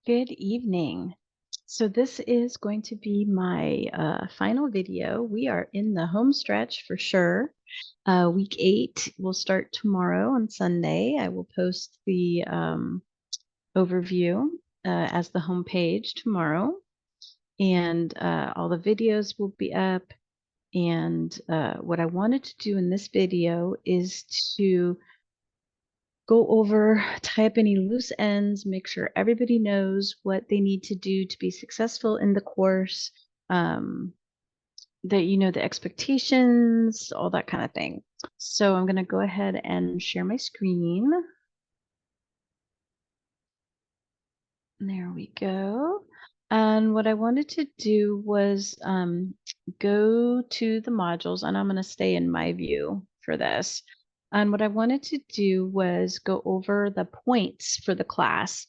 Good evening. So this is going to be my final video. We are in the home stretch for sure. Week 8 will start tomorrow on Sunday. I will post the overview as the home page tomorrow, and all the videos will be up. And what I wanted to do in this video is to go over, tie up any loose ends, make sure everybody knows what they need to do to be successful in the course, that you know the expectations, all that kind of thing. So I'm going to go ahead and share my screen. There we go. And what I wanted to do was go to the modules, and I'm going to stay in my view for this. And what I wanted to do was go over the points for the class,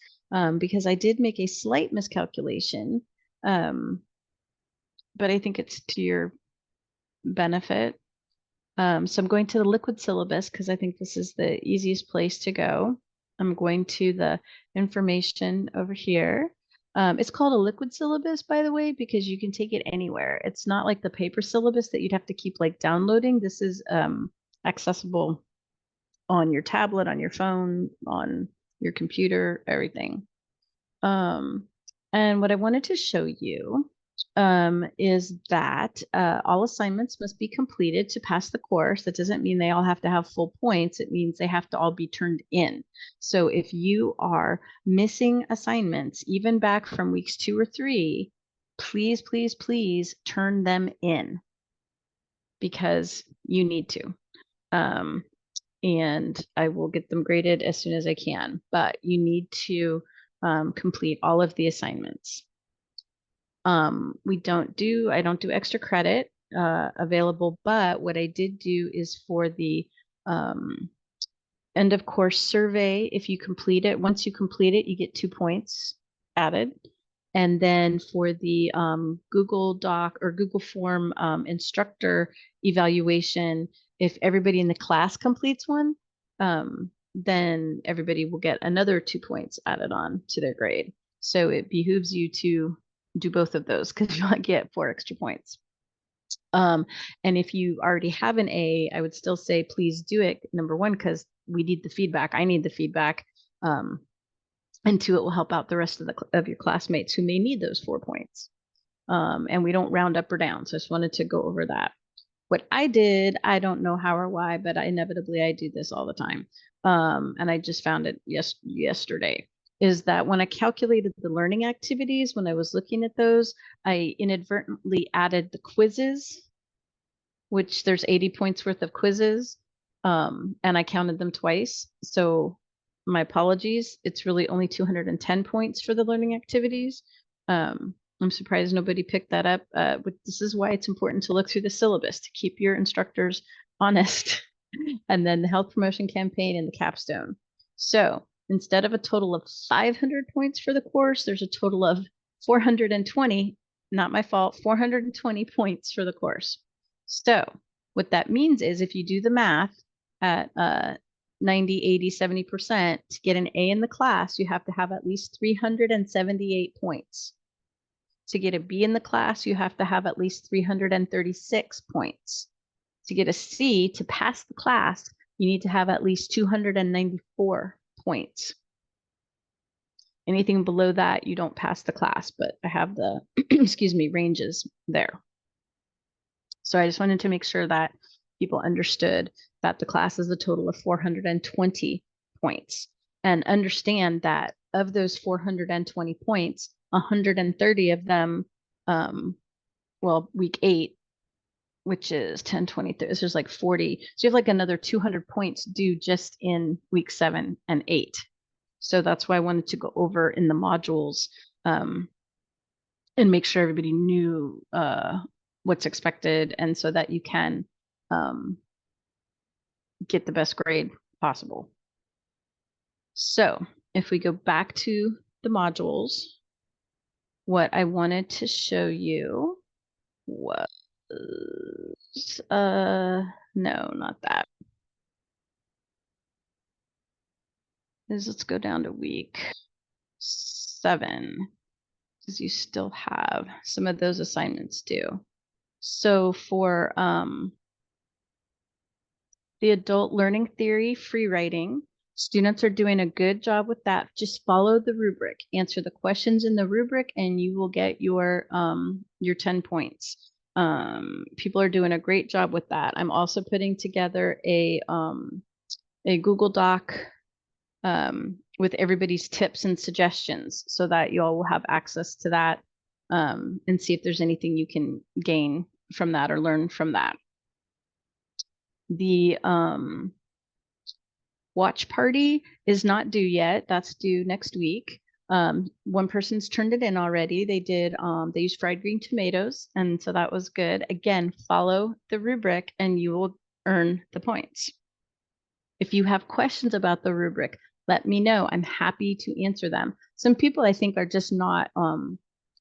because I did make a slight miscalculation, but I think it's to your benefit. So I'm going to the liquid syllabus because I think this is the easiest place to go. I'm going to the information over here. It's called a liquid syllabus, by the way, because you can take it anywhere. It's not like the paper syllabus that you'd have to keep like downloading. This is accessible on your tablet, on your phone, on your computer, everything. And what I wanted to show you is that all assignments must be completed to pass the course. That doesn't mean they all have to have full points. It means they have to all be turned in. So if you are missing assignments, even back from weeks 2 or 3, please, please, please turn them in because you need to. And I will get them graded as soon as I can, but you need to complete all of the assignments. I don't do extra credit available, but what I did do is for the end of course survey, if you complete it, once you complete it, you get 2 points added. And then for the Google Doc or Google Form instructor evaluation, if everybody in the class completes one, then everybody will get another 2 points added on to their grade. So it behooves you to do both of those because you'll get 4 extra points. And if you already have an A, I would still say please do it, number 1, because we need the feedback. I need the feedback. And 2, it will help out the rest of your classmates who may need those 4 points. And we don't round up or down. So I just wanted to go over that. What I did, I don't know how or why, but inevitably I do this all the time. And I just found it yesterday, is that when I calculated the learning activities, when I was looking at those, I inadvertently added the quizzes, which there's 80 points worth of quizzes, and I counted them twice. So my apologies. It's really only 210 points for the learning activities. I'm surprised nobody picked that up. But this is why it's important to look through the syllabus to keep your instructors honest. And then the health promotion campaign and the capstone. So instead of a total of 500 points for the course, there's a total of 420, not my fault, 420 points for the course. So what that means is if you do the math at 90, 80, 70%, to get an A in the class, you have to have at least 378 points. To get a B in the class, you have to have at least 336 points. To get a C, to pass the class, you need to have at least 294 points. Anything below that, you don't pass the class, but I have the, excuse me, ranges there. So I just wanted to make sure that people understood that the class is a total of 420 points, and understand that of those 420 points, 130 of them, well, week 8, which is 10, 20, 30, so there's like 40. So you have like another 200 points due just in week 7 and 8. So that's why I wanted to go over in the modules and make sure everybody knew what's expected, and so that you can get the best grade possible. So if we go back to the modules, what I wanted to show you was, no, not that. Let's go down to week 7, because you still have some of those assignments due. So for the adult learning theory free writing, students are doing a good job with that. Just follow the rubric, answer the questions in the rubric, and you will get your 10 points. People are doing a great job with that. I'm also putting together a Google Doc with everybody's tips and suggestions so that you all will have access to that and see if there's anything you can gain from that or learn from that. The watch party is not due yet. That's due next week. One person's turned it in already. They did, they used fried green tomatoes, and so that was good. Again, follow the rubric and you will earn the points. If you have questions about the rubric, let me know. I'm happy to answer them. Some people I think are just not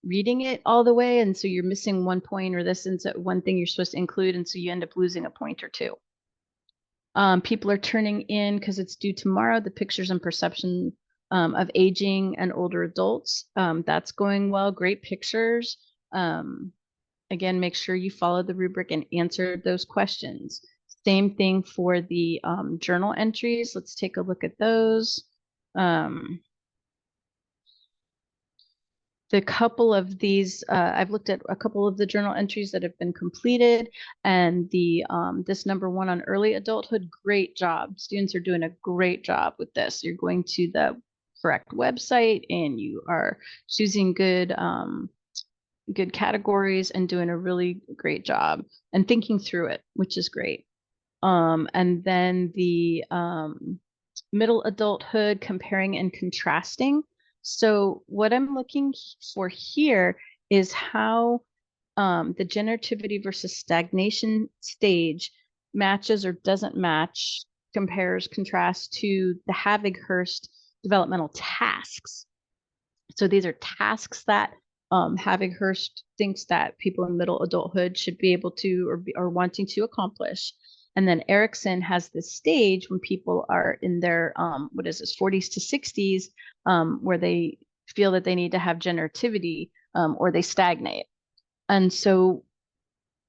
reading it all the way, and so you're missing one point, or this is one thing you're supposed to include, and so you end up losing a point or two. People are turning in, because it's due tomorrow, the pictures and perception of aging and older adults. That's going well. Great pictures. Again, make sure you follow the rubric and answer those questions. Same thing for the journal entries. Let's take a look at those. The couple of these, I've looked at a couple of the journal entries that have been completed, and the this number 1 on early adulthood, great job. Students are doing a great job with this. You're going to the correct website and you are choosing good good categories and doing a really great job and thinking through it, which is great. And then the middle adulthood, comparing and contrasting. So what I'm looking for here is how the generativity versus stagnation stage matches or doesn't match, compares, contrasts to the Havighurst developmental tasks. So these are tasks that Havighurst thinks that people in middle adulthood should be able to or are wanting to accomplish. And then Erikson has this stage when people are in their, what is this, 40s to 60s, where they feel that they need to have generativity or they stagnate. And so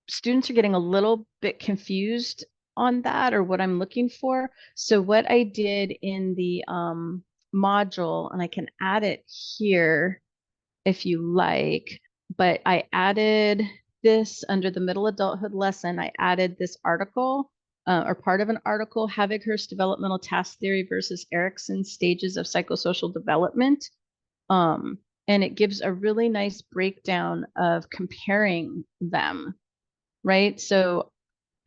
students are getting a little bit confused on that or what I'm looking for. So what I did in the module, and I can add it here if you like, but I added this under the middle adulthood lesson. I added this article or part of an article, Havighurst developmental task theory versus Erikson's stages of psychosocial development. And it gives a really nice breakdown of comparing them, right? So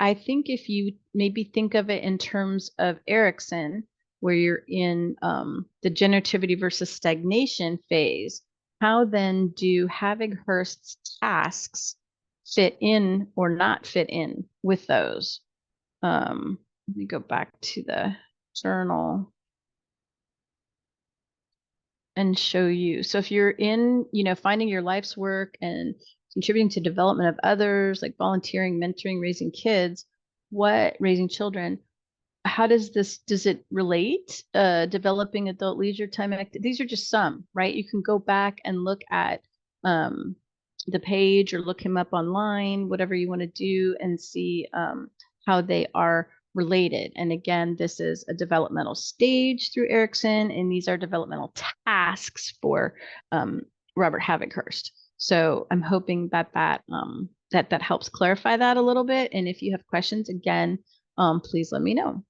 I think if you maybe think of it in terms of Erikson, where you're in the generativity versus stagnation phase, how then do Havighurst's tasks fit in or not fit in with those? Let me go back to the journal and show you. So if you're in, finding your life's work and contributing to development of others, like volunteering, mentoring, raising kids, raising children, how does it relate? Developing adult leisure time these are just some, right? You can go back and look at the page or look him up online, whatever you want to do, and see how they are related. And again, this is a developmental stage through Erikson, and these are developmental tasks for Robert Havighurst. So I'm hoping that that helps clarify that a little bit. And if you have questions, again, please let me know.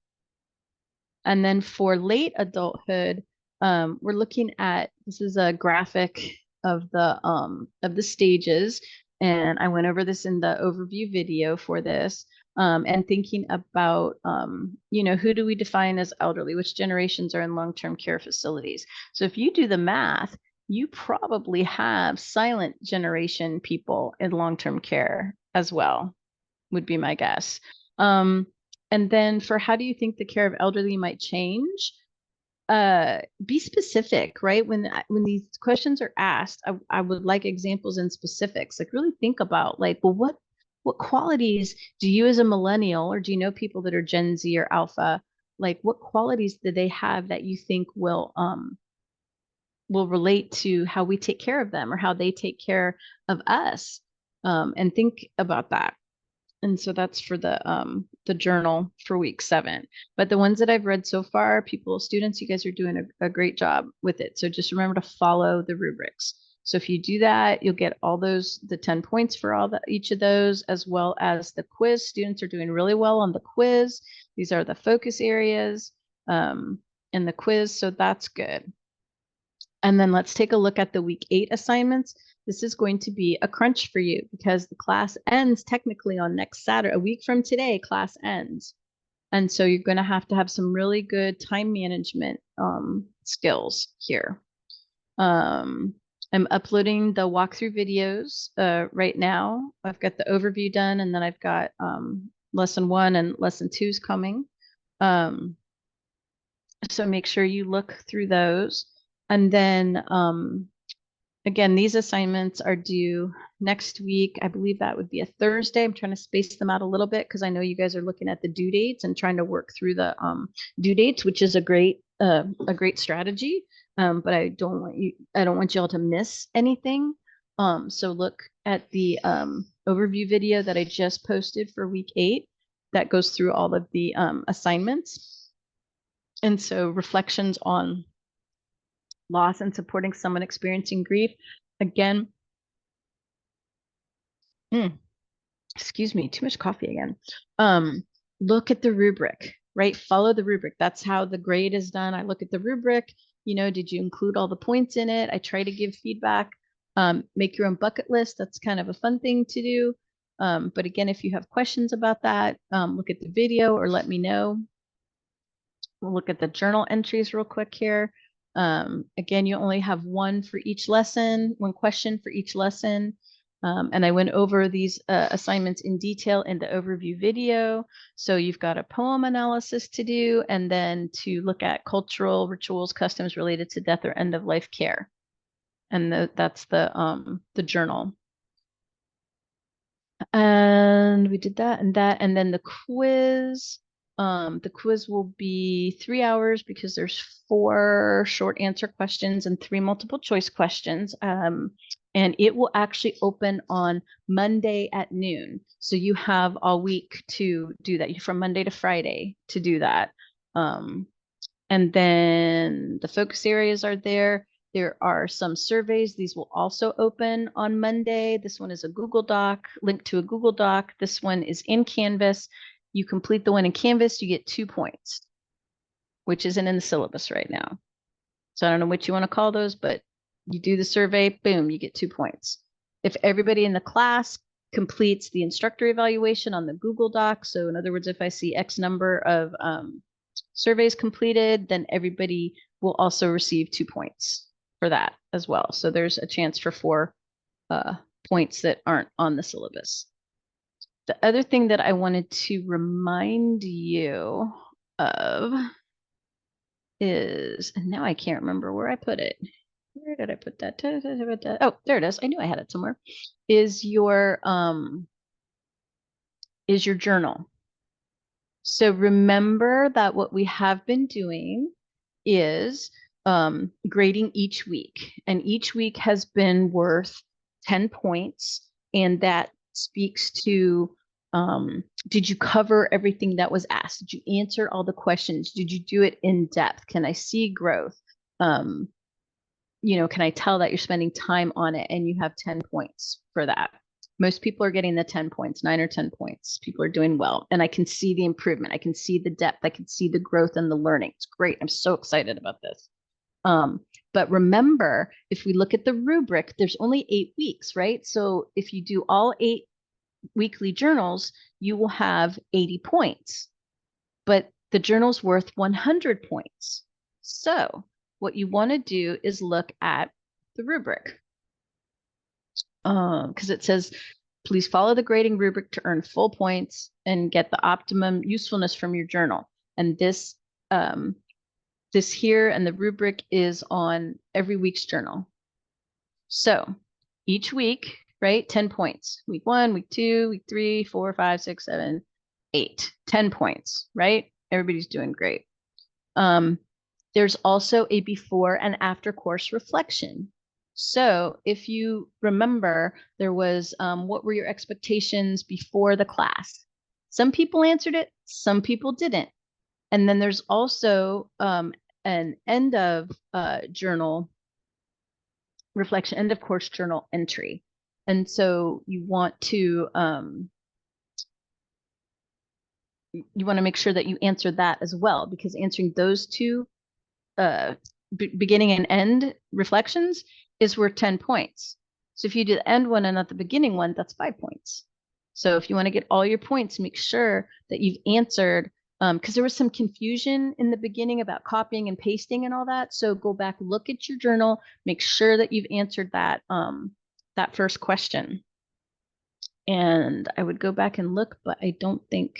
And then for late adulthood, we're looking at, this is a graphic of the stages, and I went over this in the overview video for this, and thinking about, who do we define as elderly, which generations are in long-term care facilities. So if you do the math, you probably have silent generation people in long-term care as well, would be my guess. And then for how do you think the care of elderly might change? Be specific, right? When these questions are asked, I would like examples and specifics. Like really think about like, well, what qualities do you as a millennial, or do you know people that are Gen Z or Alpha? Like what qualities do they have that you think will will relate to how we take care of them or how they take care of us. And think about that. And so that's for the journal for week 7. But the ones that I've read so far, students, you guys are doing a great job with it. So just remember to follow the rubrics. So if you do that, you'll get all the 10 points for each of those, as well as the quiz. Students are doing really well on the quiz. These are the focus areas in the quiz, so that's good. And then let's take a look at the week 8 assignments. This is going to be a crunch for you because the class ends technically on next Saturday. A week from today, class ends. And so you're going to have some really good time management skills here. I'm uploading the walkthrough videos right now. I've got the overview done, and then I've got lesson 1 and lesson 2's coming. So make sure you look through those. And then again, these assignments are due next week. I believe that would be a Thursday. I'm trying to space them out a little bit because I know you guys are looking at the due dates and trying to work through the due dates, which is a great strategy. But I don't want you all to miss anything. So look at the overview video that I just posted for week 8 that goes through all of the assignments. And so reflections on loss and supporting someone experiencing grief. Again, excuse me, too much coffee again. Look at the rubric, right? Follow the rubric. That's how the grade is done. I look at the rubric, did you include all the points in it? I try to give feedback. Make your own bucket list. That's kind of a fun thing to do. But again, if you have questions about that, look at the video or let me know. We'll look at the journal entries real quick here. Again, you only have one for each lesson, one question for each lesson. And I went over these assignments in detail in the overview video. So you've got a poem analysis to do, and then to look at cultural rituals, customs related to death or end of life care. And that's the journal. And we did that, and then the quiz. The quiz will be 3 hours because there's 4 short answer questions and 3 multiple choice questions. And it will actually open on Monday at noon. So you have all week to do that, from Monday to Friday to do that. And then the focus areas are there. There are some surveys. These will also open on Monday. This one is a Google Doc, linked to a Google Doc. This one is in Canvas. You complete the one in Canvas, you get 2 points, which isn't in the syllabus right now. So I don't know what you want to call those, but you do the survey, boom, you get 2 points. If everybody in the class completes the instructor evaluation on the Google Doc, so in other words, if I see X number of surveys completed, then everybody will also receive 2 points for that as well. So there's a chance for 4 points that aren't on the syllabus. The other thing that I wanted to remind you of is, and now I can't remember where I put it. Where did I put that? Oh, there it is. I knew I had it somewhere. Is your journal. So remember that what we have been doing is grading each week, and each week has been worth 10 points, and that speaks to did you cover everything that was asked? Did you answer all the questions? Did you do it in depth? Can I see growth? Can I tell that you're spending time on it, and you have 10 points for that? Most people are getting the 10 points, 9 or 10 points. People are doing well, and I can see the improvement. I can see the depth. I can see the growth and the learning. It's great. I'm so excited about this. But remember, if we look at the rubric, there's only 8 weeks, right? So if you do all 8 weekly journals, you will have 80 points, but the journal's worth 100 points. So what you want to do is look at the rubric, because it says, please follow the grading rubric to earn full points and get the optimum usefulness from your journal. And this here and the rubric is on every week's journal. So each week, right? 10 points. Week 1, week 2, week 3, 4, 5, 6, 7, 8, 10 points, right? Everybody's doing great. There's also a before and after course reflection. So if you remember, there was what were your expectations before the class? Some people answered it, some people didn't. And then there's also an end of journal reflection, end of course journal entry. And so you want to make sure that you answer that as well, because answering those two beginning and end reflections is worth 10 points. So if you do the end one and not the beginning one, that's 5 points. So if you want to get all your points, make sure that you've answered, because there was some confusion in the beginning about copying and pasting and all that. So go back, look at your journal, make sure that you've answered that that first question. And I would go back and look, but I don't think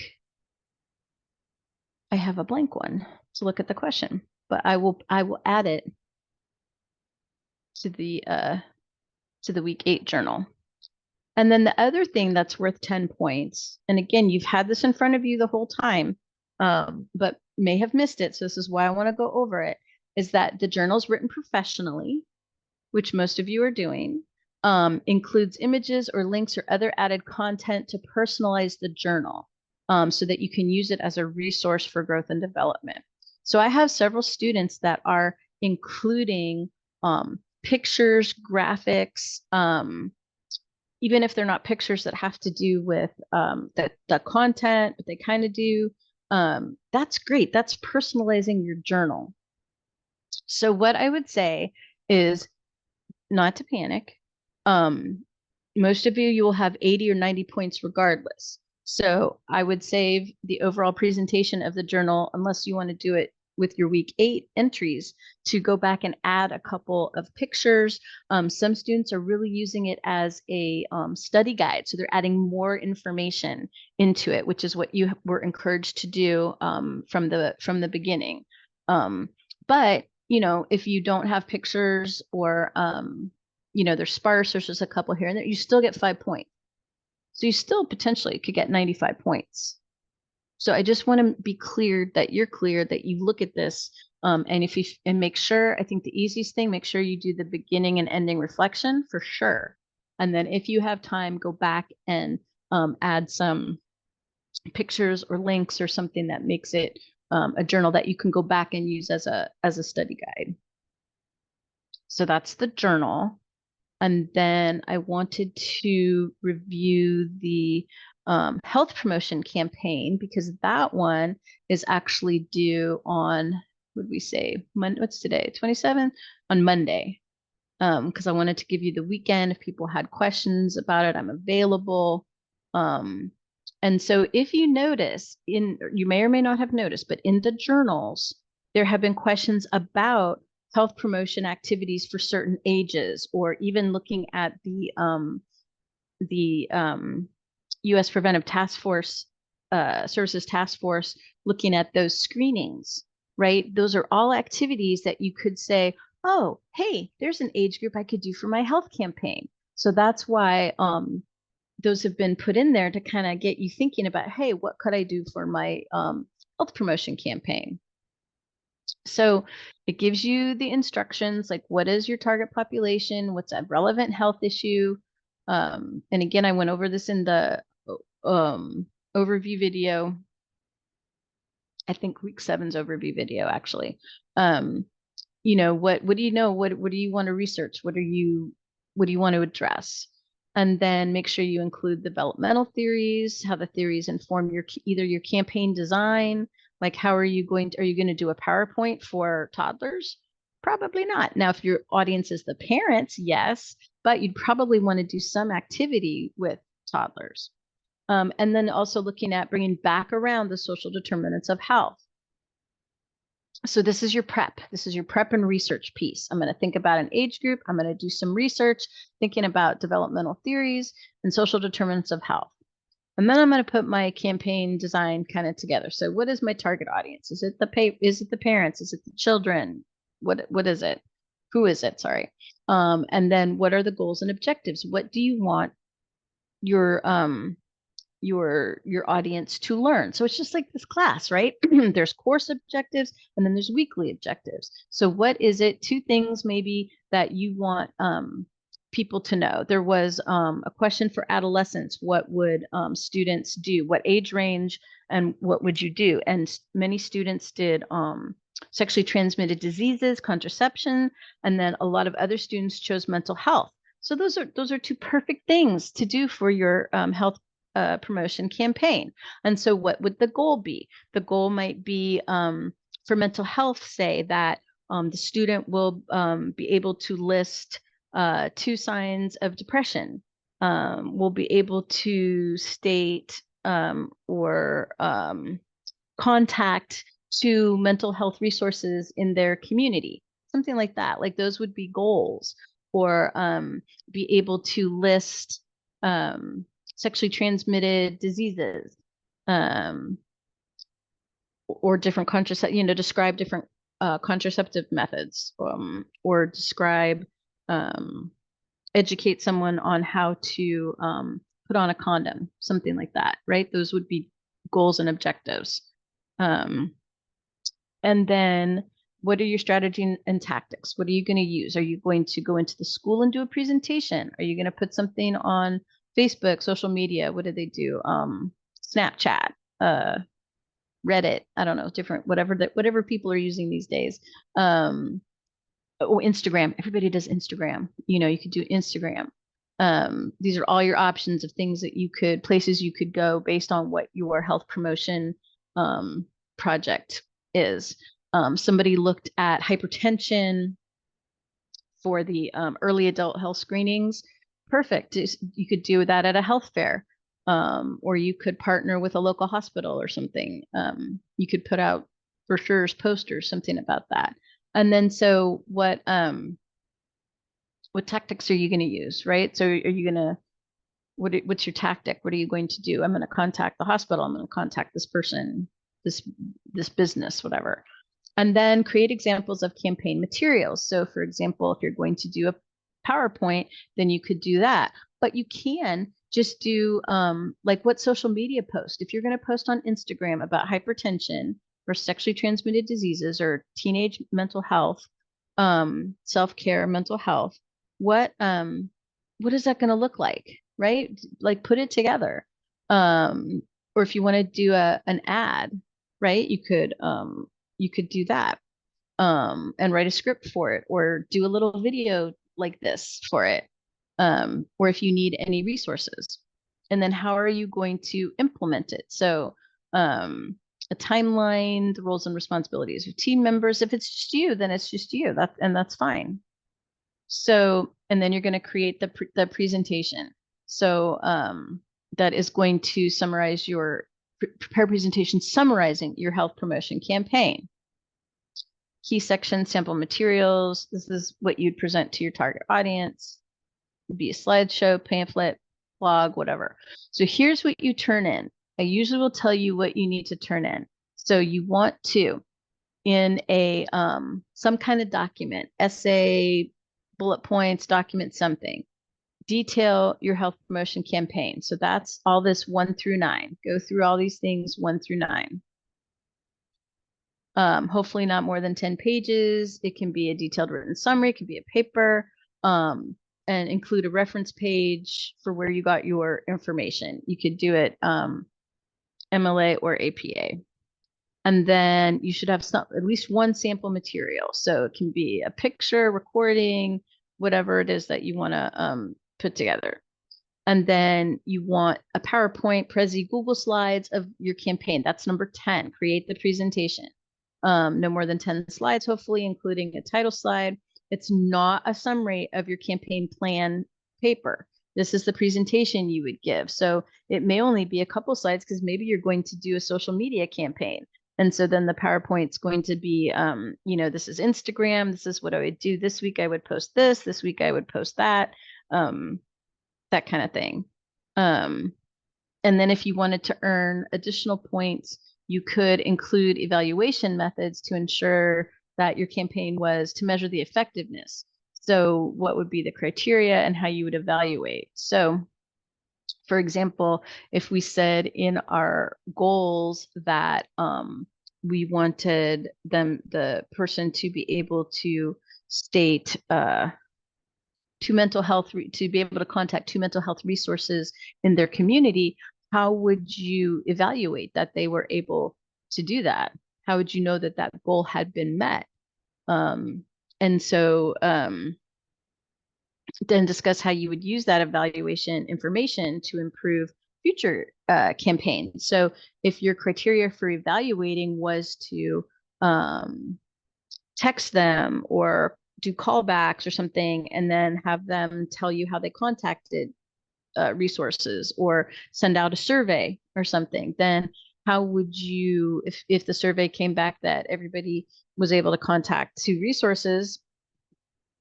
I have a blank one to look at the question. But I will add it to the week 8 journal. And then the other thing that's worth 10 points, and again, you've had this in front of you the whole time, but may have missed it. So this is why I want to go over it, is that the journal is written professionally, which most of you are doing, includes images or links or other added content to personalize the journal, so that you can use it as a resource for growth and development. So I have several students that are including pictures, graphics, even if they're not pictures that have to do with the content, but they kind of do. That's great. That's personalizing your journal. So what I would say is not to panic. Most of you will have 80 or 90 points regardless. So I would save the overall presentation of the journal, unless you want to do it with your week 8 entries, to go back and add a couple of pictures. Some students are really using it as a study guide. So they're adding more information into it, which is what you were encouraged to do from the beginning. But, if you don't have pictures, or, they're sparse, there's just a couple here and there, you still get 5 points. So you still potentially could get 95 points. So I just want to be clear that you're clear that you look at this, and make sure, I think the easiest thing, make sure you do the beginning and ending reflection for sure. And then if you have time, go back and add some pictures or links or something that makes it a journal that you can go back and use as a study guide. So that's the journal. And then I wanted to review the health promotion campaign, because that one is actually due on, what would we say, Monday? What's today? 27th? On Monday. Because I wanted to give you the weekend. If people had questions about it, I'm available. And so if you notice, you may or may not have noticed, but in the journals, there have been questions about health promotion activities for certain ages, or even looking at the U.S. Preventive Task Force Services Task Force, looking at those screenings, right? Those are all activities that you could say, oh, hey, there's an age group I could do for my health campaign. So that's why those have been put in there to kind of get you thinking about, hey, what could I do for my health promotion campaign? So it gives you the instructions, like what is your target population, what's a relevant health issue. And again, I went over this in the overview video. I think week 7's overview video, actually. What do you know? What do you want to research? What do you want to address? And then make sure you include developmental theories, how the theories inform either your campaign design. Like, how are you going to do a PowerPoint for toddlers? Probably not. Now, if your audience is the parents, yes, but you'd probably want to do some activity with toddlers. And then also looking at bringing back around the social determinants of health. So this is your prep. This is your prep and research piece. I'm going to think about an age group. I'm going to do some research, thinking about developmental theories and social determinants of health. And then I'm going to put my campaign design kind of together. So what is my target audience? Is it the parents? Is it the children? What is it? Who is it? Sorry. And then what are the goals and objectives? What do you want your your audience to learn. So it's just like this class, right? There's course objectives and then there's weekly objectives. So what is it? Two things maybe that you want people to know. There was a question for adolescents. What would students do? What age range and what would you do? And many students did sexually transmitted diseases, contraception, and then a lot of other students chose mental health. So those are two perfect things to do for your health promotion campaign. And so what would the goal be? The goal might be for mental health, say that the student will be able to list 2 signs of depression. Will be able to state or contact 2 mental health resources in their community, something like that. Like those would be goals. Or be able to list sexually transmitted diseases, or different describe different contraceptive methods, or describe, educate someone on how to put on a condom, something like that, right? Those would be goals and objectives. And then what are your strategy and tactics? What are you going to use? Are you going to go into the school and do a presentation? Are you going to put something on Facebook, social media? What do they do? Snapchat, Reddit, I don't know, different, whatever people are using these days. Instagram, everybody does Instagram. You could do Instagram. These are all your options of things that places you could go based on what your health promotion project is. Somebody looked at hypertension for the early adult health screenings. Perfect. You could do that at a health fair, or you could partner with a local hospital or something. You could put out brochures, posters, something about that. And then so what tactics are you going to use, right? So are you going to, what's your tactic? What are you going to do? I'm going to contact the hospital. I'm going to contact this person, this business, whatever. And then create examples of campaign materials. So for example, if you're going to do a PowerPoint, then you could do that. But you can just do like what social media post. If you're going to post on Instagram about hypertension or sexually transmitted diseases or teenage mental health, self-care, mental health, what is that going to look like, right? Like put it together. Or if you want to do an ad, right? You could do that, and write a script for it, or do a little video like this for it, or if you need any resources. And then how are you going to implement it? So a timeline, the roles and responsibilities of team members. If it's just you, then it's just you. That's fine. So, and then you're going to create the presentation. So that is going to summarize prepare presentation summarizing your health promotion campaign. Key section, sample materials. This is what you'd present to your target audience. It'd be a slideshow, pamphlet, blog, whatever. So here's what you turn in. I usually will tell you what you need to turn in. So you want to, in a some kind of document, essay, bullet points, document something, detail your health promotion campaign. So that's all this 1 through 9. Go through all these things 1 through 9. Hopefully not more than 10 pages. It can be a detailed written summary, it can be a paper, and include a reference page for where you got your information. You could do it MLA or APA. And then you should have at least one sample material. So it can be a picture, recording, whatever it is that you want to put together. And then you want a PowerPoint, Prezi, Google Slides of your campaign. That's number 10. Create the presentation. No more than 10 slides, hopefully, including a title slide. It's not a summary of your campaign plan paper. This is the presentation you would give. So it may only be a couple slides because maybe you're going to do a social media campaign. And so then the PowerPoint's going to be, this is Instagram. This is what I would do. This week I would post this. This week I would post that, that kind of thing. And then if you wanted to earn additional points, you could include evaluation methods to ensure that your campaign was to measure the effectiveness. So what would be the criteria and how you would evaluate? So For example, if we said in our goals that we wanted the person to be able to state to be able to contact two mental health resources in their community, how would you evaluate that they were able to do that? How would you know that that goal had been met? And so then discuss how you would use that evaluation information to improve future campaigns. So if your criteria for evaluating was to text them or do callbacks or something, and then have them tell you how they contacted resources or send out a survey or something, then how would you, if the survey came back that everybody was able to contact two resources,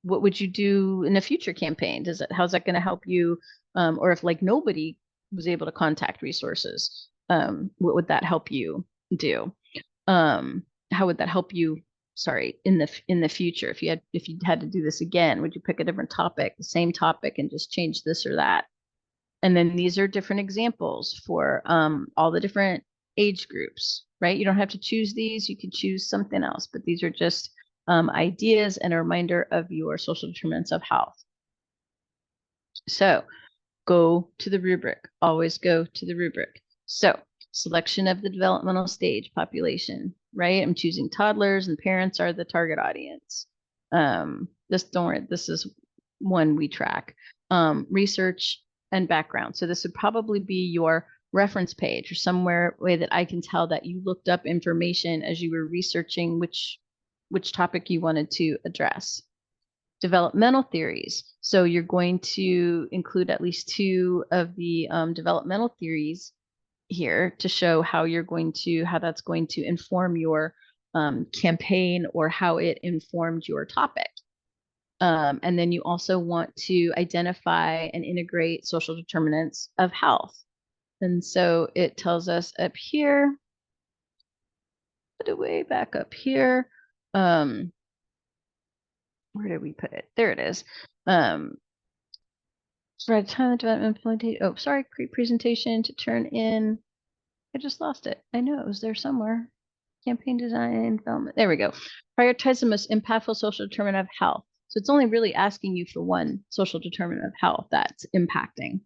what would you do in a future campaign? How's that going to help you? Or if like nobody was able to contact resources, what would that help you do? How would that help you? Sorry, in the future, if you had to do this again, would you pick a different topic, the same topic, and just change this or that? And then these are different examples for all the different age groups, right? You don't have to choose these, you could choose something else, but these are just ideas and a reminder of your social determinants of health. So go to the rubric, always go to the rubric. So selection of the developmental stage population, right? I'm choosing toddlers and parents are the target audience. Don't worry, this is one we track. Research and background. So this would probably be your reference page or somewhere way that I can tell that you looked up information as you were researching which topic you wanted to address. Developmental theories. So you're going to include at least two of the developmental theories here to show how that's going to inform your campaign or how it informed your topic. And then you also want to identify and integrate social determinants of health. And so it tells us up here, put it way back up here. Where did we put it? There it is. Right time development implementation. Oh, sorry, create presentation to turn in. I just lost it. I know it was there somewhere. Campaign design, development. There we go. Prioritize the most impactful social determinant of health. So it's only really asking you for one social determinant of health that's impacting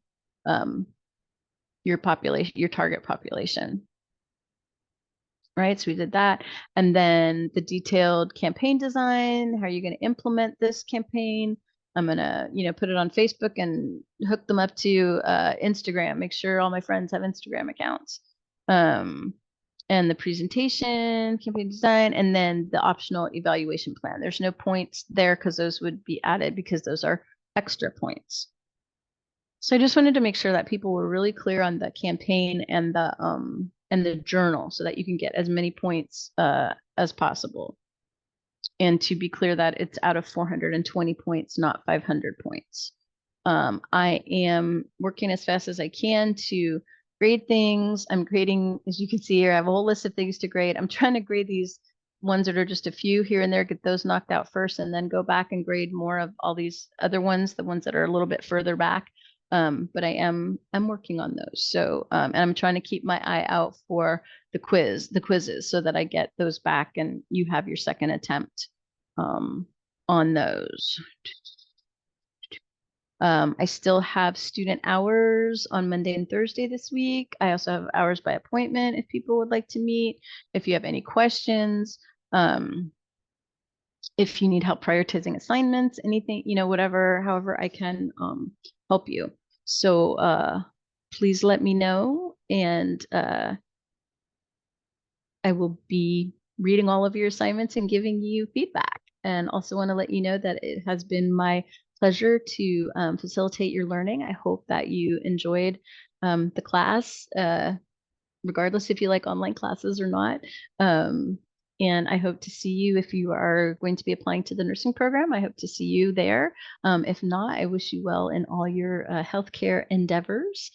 your population, your target population. Right, so we did that. And then the detailed campaign design, how are you going to implement this campaign? I'm going to, put it on Facebook and hook them up to Instagram, make sure all my friends have Instagram accounts. And the presentation, campaign design, and then the optional evaluation plan. There's no points there because those would be added because those are extra points. So I just wanted to make sure that people were really clear on the campaign and the journal so that you can get as many points as possible. And to be clear that it's out of 420 points, not 500 points. I am working as fast as I can to grade things. I'm grading, as you can see here, I have a whole list of things to grade. I'm trying to grade these ones that are just a few here and there, get those knocked out first, and then go back and grade more of all these other ones, the ones that are a little bit further back. But I'm working on those. So, and I'm trying to keep my eye out for the quizzes so that I get those back and you have your second attempt on those. I still have student hours on Monday and Thursday this week. I also have hours by appointment if people would like to meet. If you have any questions, if you need help prioritizing assignments, anything, whatever, however I can help you. So please let me know, and I will be reading all of your assignments and giving you feedback. And also want to let you know that it has been my pleasure to facilitate your learning. I hope that you enjoyed the class, regardless if you like online classes or not. And I hope to see you if you are going to be applying to the nursing program. I hope to see you there. If not, I wish you well in all your healthcare endeavors.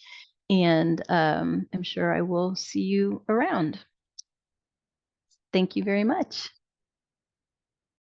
And I'm sure I will see you around. Thank you very much.